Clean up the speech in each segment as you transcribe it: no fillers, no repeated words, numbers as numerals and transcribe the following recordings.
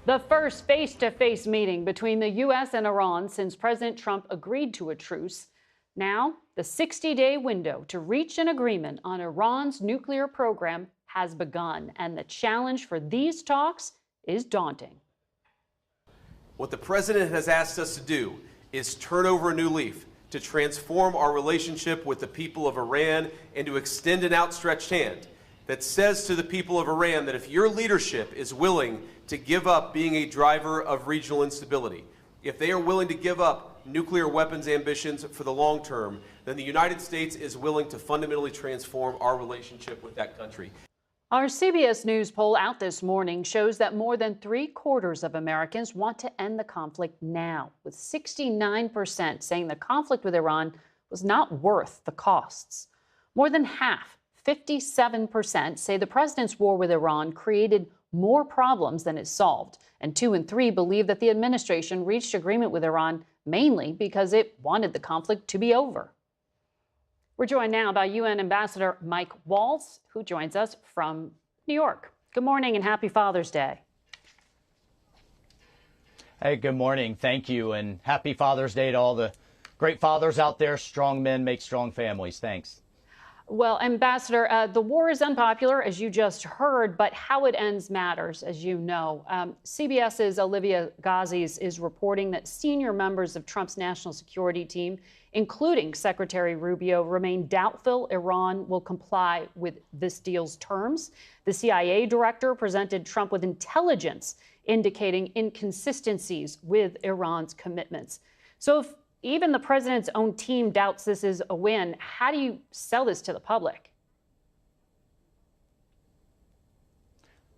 The first face-to-face meeting between the U.S. and Iran since President Trump agreed to a truce. Now, the 60-day window to reach an agreement on Iran's nuclear program has begun, and the challenge for these talks is daunting. What the president has asked us to do is turn over a new leaf, to transform our relationship with the people of Iran and to extend an outstretched hand that says to the people of Iran that if your leadership is willing to give up being a driver of regional instability, if they are willing to give up nuclear weapons ambitions for the long term, then the United States is willing to fundamentally transform our relationship with that country. Our CBS News poll out this morning shows that more than 3/4 of Americans want to end the conflict now, with 69% saying the conflict with Iran was not worth the costs. More than half, 57%, say the president's war with Iran created more problems than it solved. And 2 in 3 believe that the administration reached agreement with Iran mainly because it wanted the conflict to be over. We're joined now by UN Ambassador Mike Waltz, who joins us from New York. Good morning and happy Father's Day. Hey, good morning. Thank you. And happy Father's Day to all the great fathers out there. Strong men make strong families. Thanks. Well, Ambassador, the war is unpopular, as you just heard, but how it ends matters, as you know. CBS's Olivia Gazis is reporting that senior members of Trump's national security team, including Secretary Rubio, remain doubtful Iran will comply with this deal's terms. The CIA director presented Trump with intelligence indicating inconsistencies with Iran's commitments. So if even the president's own team doubts this is a win, how do you sell this to the public?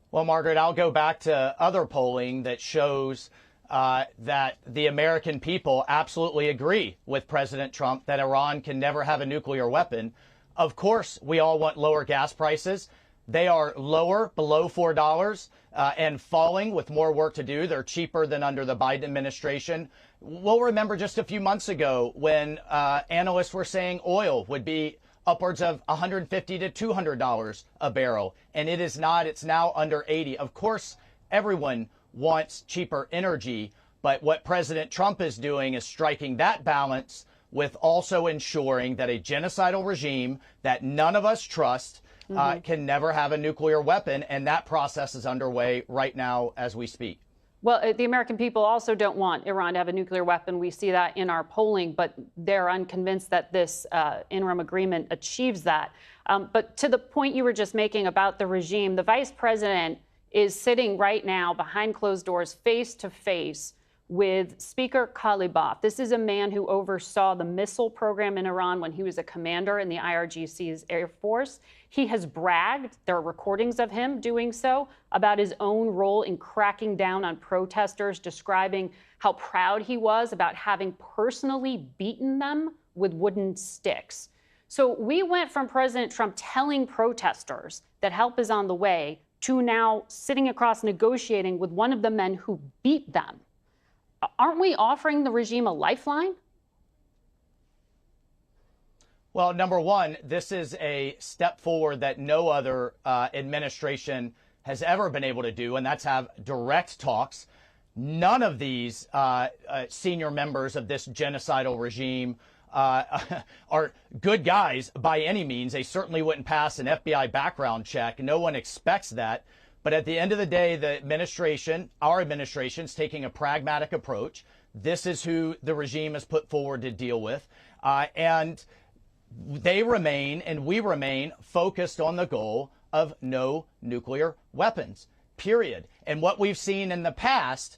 Well, Margaret, I'll go back to other polling that shows that the American people absolutely agree with President Trump that Iran can never have a nuclear weapon. Of course, we all want lower gas prices. They are lower, below $4, and falling with more work to do. They're cheaper than under the Biden administration. We'll remember just a few months ago when analysts were saying oil would be upwards of $150 to $200 a barrel, and it is not. It's now under 80. Of course, everyone wants cheaper energy, but what President Trump is doing is striking that balance with also ensuring that a genocidal regime that none of us trust can never have a nuclear weapon, and that process is underway right now as we speak. Well, the American people also don't want Iran to have a nuclear weapon. We see that in our polling, but they're unconvinced that this interim agreement achieves that. But to the point you were just making about the regime, the vice president is sitting right now behind closed doors, face to face with Speaker Ghalibaf. This is a man who oversaw the missile program in Iran when he was a commander in the IRGC's Air Force. He has bragged, there are recordings of him doing so, about his own role in cracking down on protesters, describing how proud he was about having personally beaten them with wooden sticks. So we went from President Trump telling protesters that help is on the way to now sitting across negotiating with one of the men who beat them. Aren't we offering the regime a lifeline? Well, number one, this is a step forward that no other administration has ever been able to do, and that's have direct talks. None of these senior members of this genocidal regime are good guys by any means. They certainly wouldn't pass an FBI background check. No one expects that. But at the end of the day, the administration, our administration, is taking a pragmatic approach. This is who the regime has put forward to deal with. And they remain, and we remain, focused on the goal of no nuclear weapons, period. And what we've seen in the past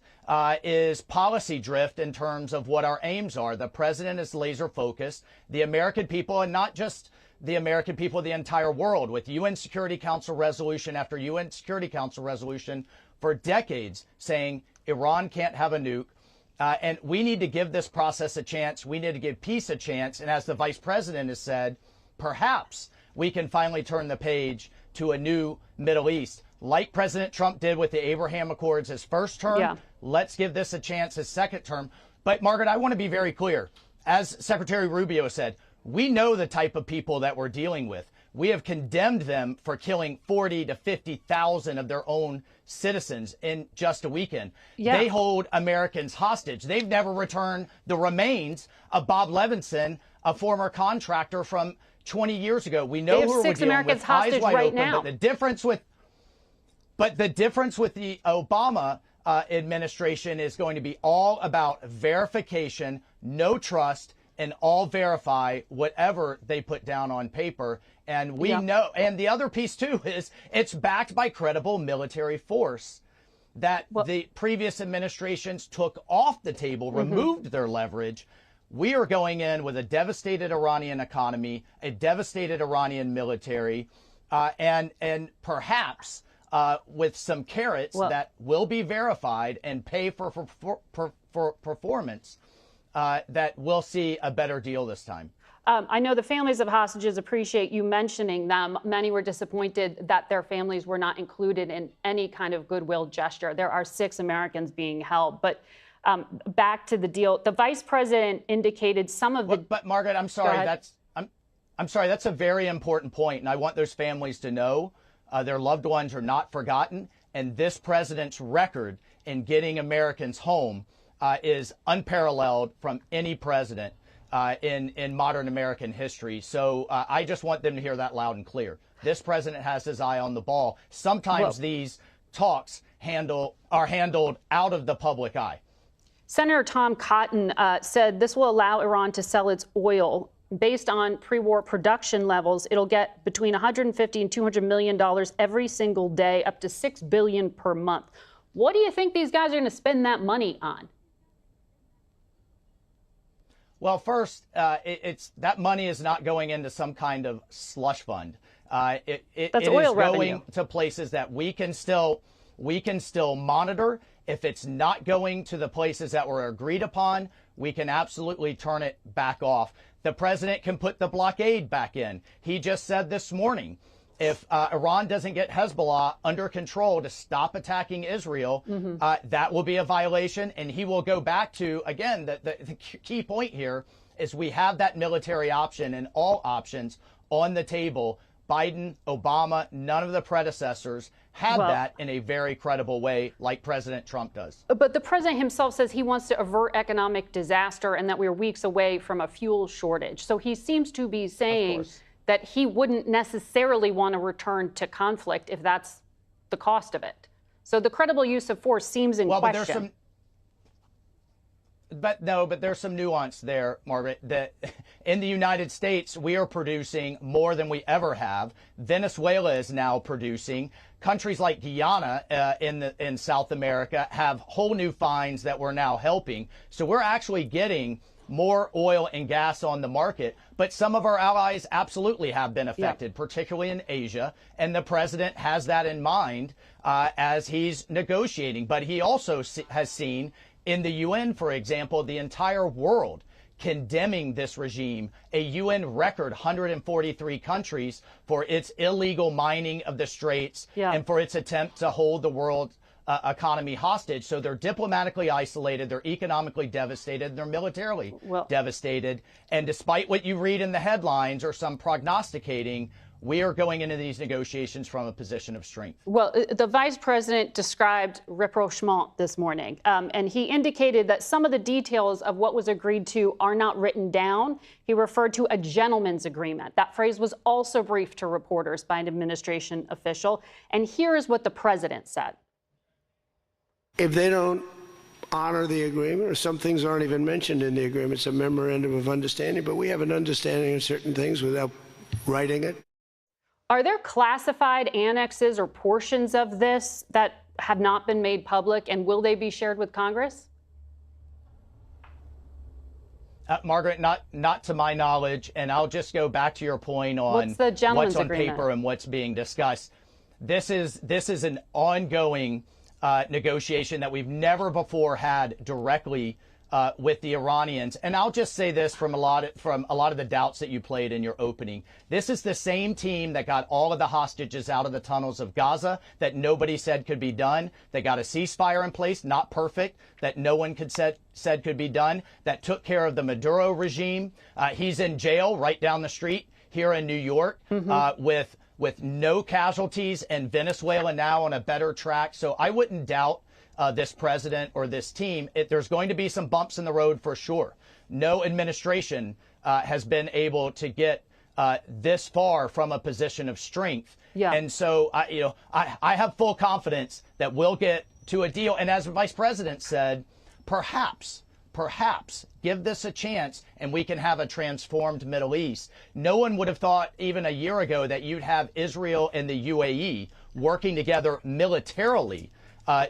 is policy drift in terms of what our aims are. The president is laser focused. The American people, and not just the American people, the entire world, with UN Security Council resolution after UN Security Council resolution for decades saying Iran can't have a nuke. And we need to give this process a chance. We need to give peace a chance. And as the vice president has said, perhaps we can finally turn the page to a new Middle East, like President Trump did with the Abraham Accords his first term. Yeah. Let's give this a chance his second term. But, Margaret, I want to be very clear. As Secretary Rubio said, we know the type of people that we're dealing with. We have condemned them for killing 40 to 50,000 of their own citizens in just a weekend. Yeah. They hold Americans hostage. They've never returned the remains of Bob Levinson, a former contractor from 20 years ago. We know who we're dealing with, Americans hostage eyes wide right open, now. But the difference with the Obama administration is going to be all about verification, no trust, and all verify whatever they put down on paper. And we know, and the other piece too is it's backed by credible military force that the previous administrations took off the table, removed their leverage. We are going in with a devastated Iranian economy, a devastated Iranian military, and perhaps with some carrots that will be verified and pay for performance, that we'll see a better deal this time. I know the families of hostages appreciate you mentioning them. Many were disappointed that their families were not included in any kind of goodwill gesture. There are 6 Americans being held. But back to the deal, the vice president indicated some of the... But Margaret, I'm sorry, I'm sorry, that's a very important point, and I want those families to know their loved ones are not forgotten, and this president's record in getting Americans home is unparalleled from any president in modern American history. So I just want them to hear that loud and clear. This president has his eye on the ball. Sometimes these talks are handled out of the public eye. Senator Tom Cotton said this will allow Iran to sell its oil. Based on pre-war production levels, it'll get between $150 and $200 million every single day, up to $6 billion per month. What do you think these guys are going to spend that money on? Well, first, that money is not going into some kind of slush fund. It oil is revenue. Going to places that we can still monitor. If it's not going to the places that were agreed upon, we can absolutely turn it back off. The president can put the blockade back in. He just said this morning, if Iran doesn't get Hezbollah under control to stop attacking Israel, that will be a violation. And he will go back to, again, the key point here is we have that military option and all options on the table. Biden, Obama, none of the predecessors had that in a very credible way like President Trump does. But the president himself says he wants to avert economic disaster and that we're weeks away from a fuel shortage. So he seems to be saying that he wouldn't necessarily want to return to conflict if that's the cost of it. So the credible use of force seems in question. But there's some nuance there, Margaret, that in the United States, we are producing more than we ever have. Venezuela is now producing. Countries like Guyana in South America have whole new finds that we're now helping. So we're actually getting more oil and gas on the market. But some of our allies absolutely have been affected, particularly in Asia. And the president has that in mind as he's negotiating. But he also has seen in the UN, for example, the entire world condemning this regime, a UN record 143 countries for its illegal mining of the straits and for its attempt to hold the world economy hostage. So they're diplomatically isolated, they're economically devastated, they're militarily devastated. And despite what you read in the headlines or some prognosticating, we are going into these negotiations from a position of strength. Well, the vice president described rapprochement this morning, and he indicated that some of the details of what was agreed to are not written down. He referred to a gentleman's agreement. That phrase was also briefed to reporters by an administration official. And here is what the president said. If they don't honor the agreement, or some things aren't even mentioned in the agreement, it's a memorandum of understanding, but we have an understanding of certain things without writing it. Are there classified annexes or portions of this that have not been made public, and will they be shared with Congress? Margaret, not to my knowledge, and I'll just go back to your point on what's on paper and what's being discussed. This is an ongoing negotiation that we've never before had directly with the Iranians. And I'll just say this from a lot of the doubts that you played in your opening. This is the same team that got all of the hostages out of the tunnels of Gaza that nobody said could be done. They got a ceasefire in place, not perfect, that no one said could be done, that took care of the Maduro regime. He's in jail right down the street here in New York, with no casualties, and Venezuela now on a better track. So I wouldn't doubt this president or this team. There's going to be some bumps in the road for sure. No administration has been able to get this far from a position of strength. Yeah. And so, I have full confidence that we'll get to a deal. And as the vice president said, perhaps give this a chance and we can have a transformed Middle East. No one would have thought even a year ago that you'd have Israel and the UAE working together militarily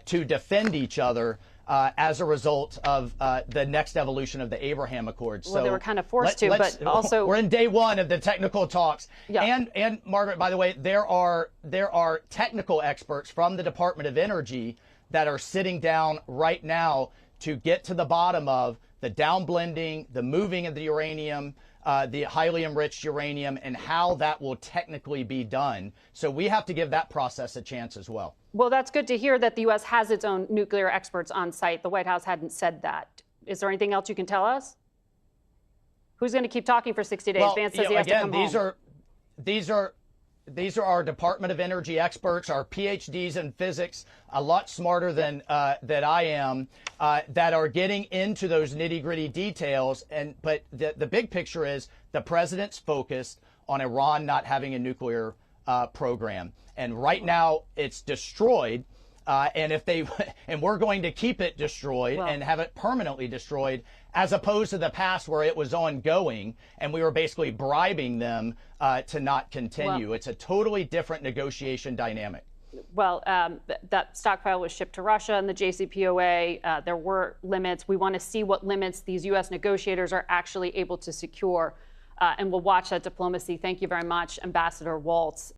to defend each other as a result of the next evolution of the Abraham Accords. Well, they were kind of forced to, but also we're in day one of the technical talks. Yeah. And Margaret, by the way, there are technical experts from the Department of Energy that are sitting down right now to get to the bottom of the downblending, the moving of the uranium, the highly enriched uranium, and how that will technically be done. So we have to give that process a chance as well. Well, that's good to hear that the U.S. has its own nuclear experts on site. The White House hadn't said that. Is there anything else you can tell us? Who's going to keep talking for 60 days? Well, Vance says he has to come home. These are our Department of Energy experts, our PhDs in physics, a lot smarter than that I am, that are getting into those nitty-gritty details. But the big picture is the president's focused on Iran not having a nuclear program, and right now it's destroyed. And we're going to keep it destroyed and have it permanently destroyed, as opposed to the past where it was ongoing and we were basically bribing them to not continue. It's a totally different negotiation dynamic. Well, that stockpile was shipped to Russia and the JCPOA. There were limits. We want to see what limits these U.S. negotiators are actually able to secure. And we'll watch that diplomacy. Thank you very much, Ambassador Waltz.